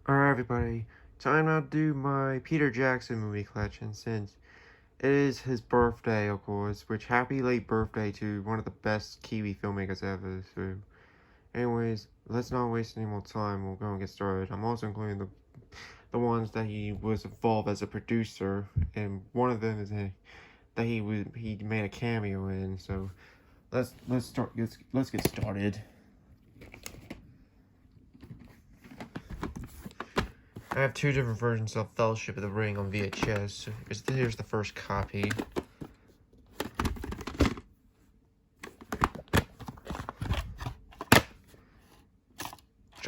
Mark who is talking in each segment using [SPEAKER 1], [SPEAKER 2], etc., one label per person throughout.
[SPEAKER 1] Alright everybody, time now to do my Peter Jackson movie collection since it is his birthday, of course, which happy late birthday to one of the best Kiwi filmmakers ever. So anyways, let's not waste any more time, we'll go and get started. I'm also including the ones that he was involved as a producer, and one of them is that he made a cameo in. So let's get started. I have two different versions of Fellowship of the Ring on VHS. So here's the first copy.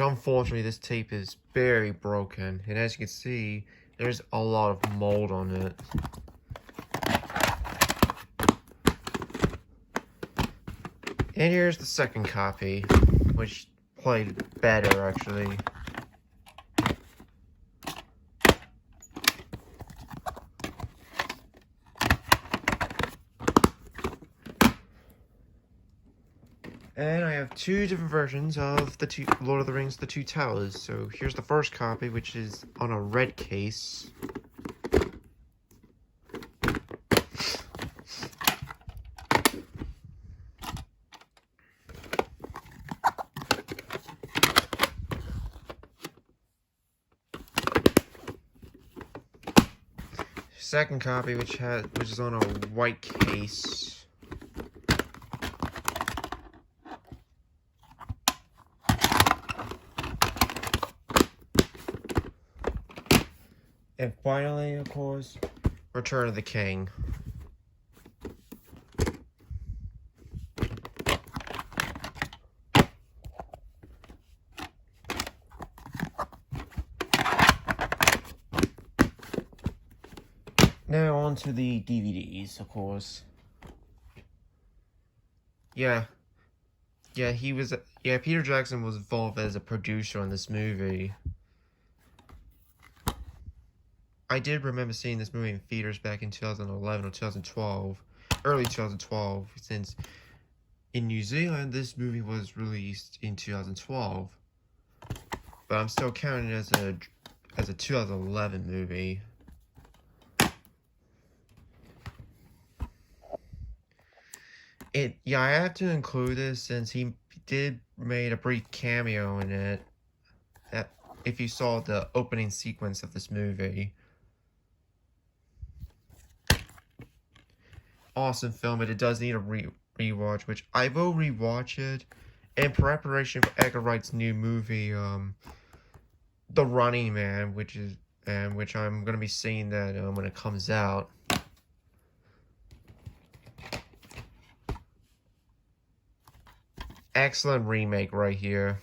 [SPEAKER 1] Unfortunately, this tape is very broken, and as you can see, there's a lot of mold on it. And here's the second copy, which played better, actually. And I have two different versions of the Lord of the Rings, The Two Towers. So here's the first copy, which is on a red case. Second copy, which is on a white case. And finally, of course, Return of the King. Now on to the DVDs, of course. Peter Jackson was involved as a producer on this movie. I did remember seeing this movie in theaters back in 2011 or 2012, early 2012, since in New Zealand this movie was released in 2012. But I'm still counting it as a 2011 movie. I have to include this since he made a brief cameo in it. If you saw the opening sequence of this movie. Awesome film, but it does need a rewatch, which I will rewatch it in preparation for Edgar Wright's new movie, The Running Man, which I'm gonna be seeing that when it comes out. Excellent remake right here.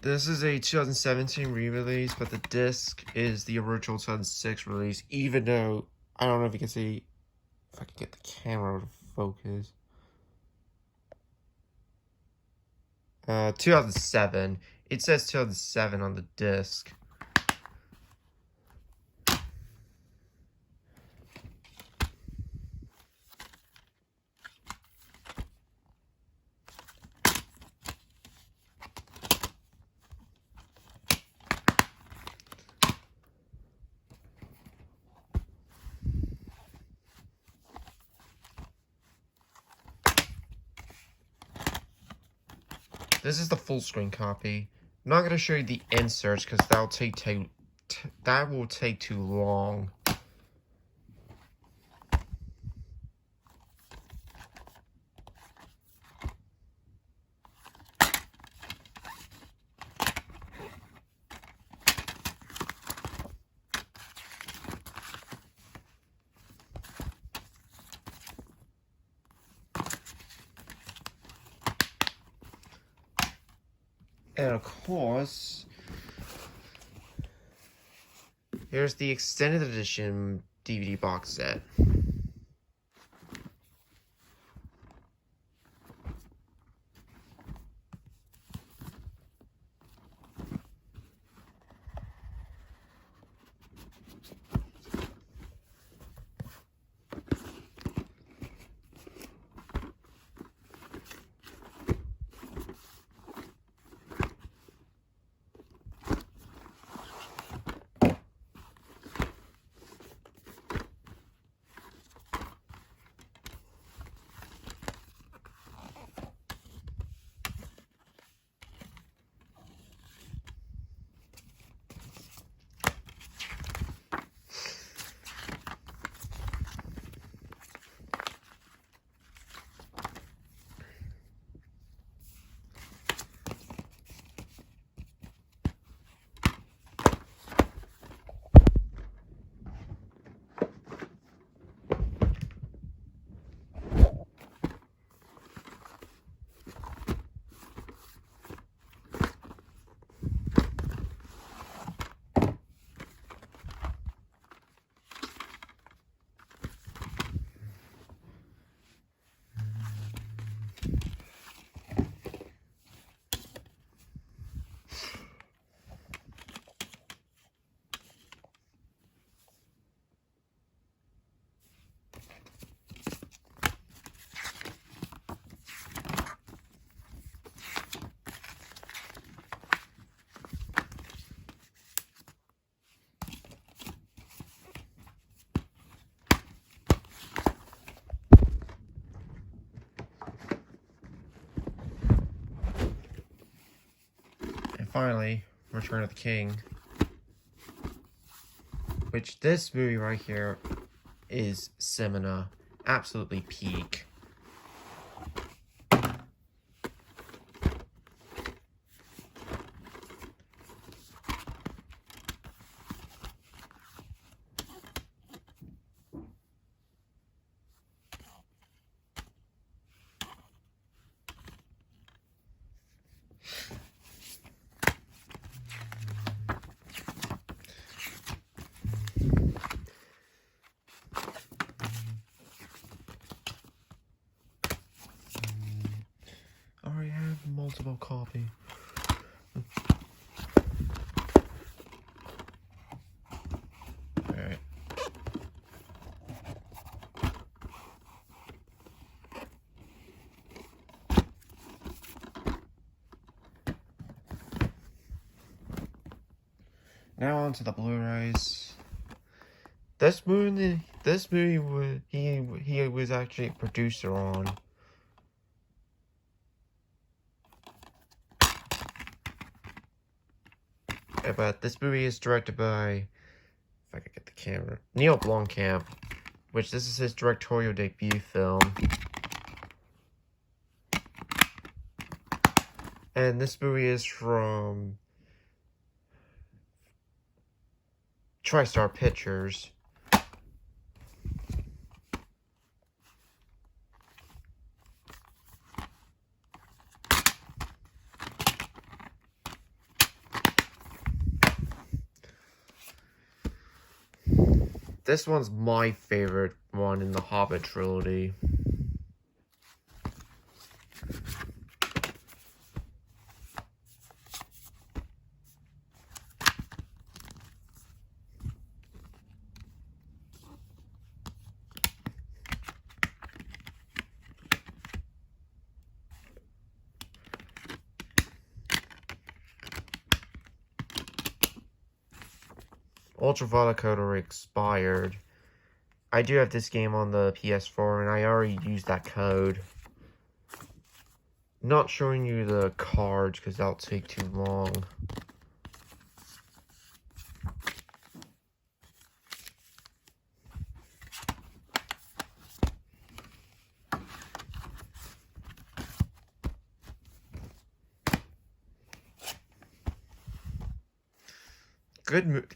[SPEAKER 1] This is a 2017 re-release, but the disc is the original 2006 release, even though, I don't know if you can see, if I can get the camera to focus. 2007. It says 2007 on the disc. This is the full screen copy. I'm not gonna show you the inserts because that will take too long. And of course, here's the extended edition DVD box set. finally, Return of the King. Which this movie right here is cinema. Absolutely peak. I already have multiple copy. Alright. Now on to the Blu-rays. This movie he was actually a producer on. But this movie is directed by, if I could get the camera, Neil Blomkamp, which this is his directorial debut film. And this movie is from TriStar Pictures. This one's my favorite one in the Hobbit trilogy. Ultraviolet code already expired. I do have this game on the PS4 and I already used that code. Not showing you the cards because that'll take too long.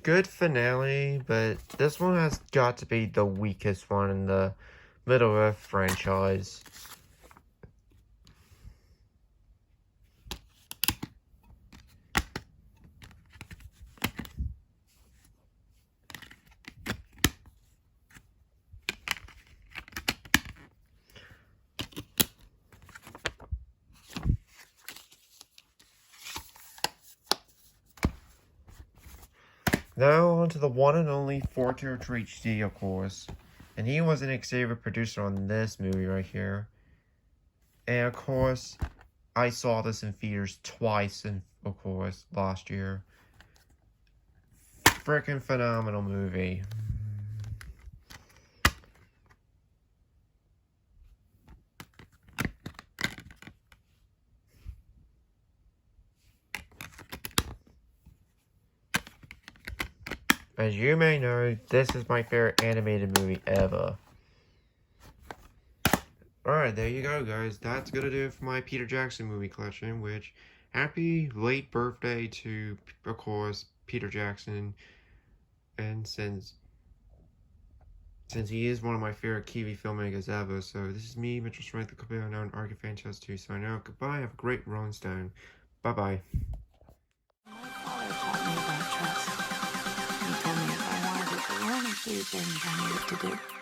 [SPEAKER 1] Good finale, but this one has got to be the weakest one in the Middle-earth franchise. Now on to the one and only Ford Territory HD, of course. And he was an executive producer on this movie right here. And of course, I saw this in theaters twice, of course, last year. Freaking phenomenal movie. As you may know, this is my favorite animated movie ever. Alright, there you go, guys. That's gonna do it for my Peter Jackson movie collection, which, happy late birthday to, of course, Peter Jackson. And since he is one of my favorite Kiwi filmmakers ever, so this is me, Mitchell Strength, the company unknown Arcade Fanchest 2, signing out. Goodbye, have a great Rolling Stone. Bye-bye.
[SPEAKER 2] My father taught me about trust. He told me if I wanted to learn a few things I needed to do.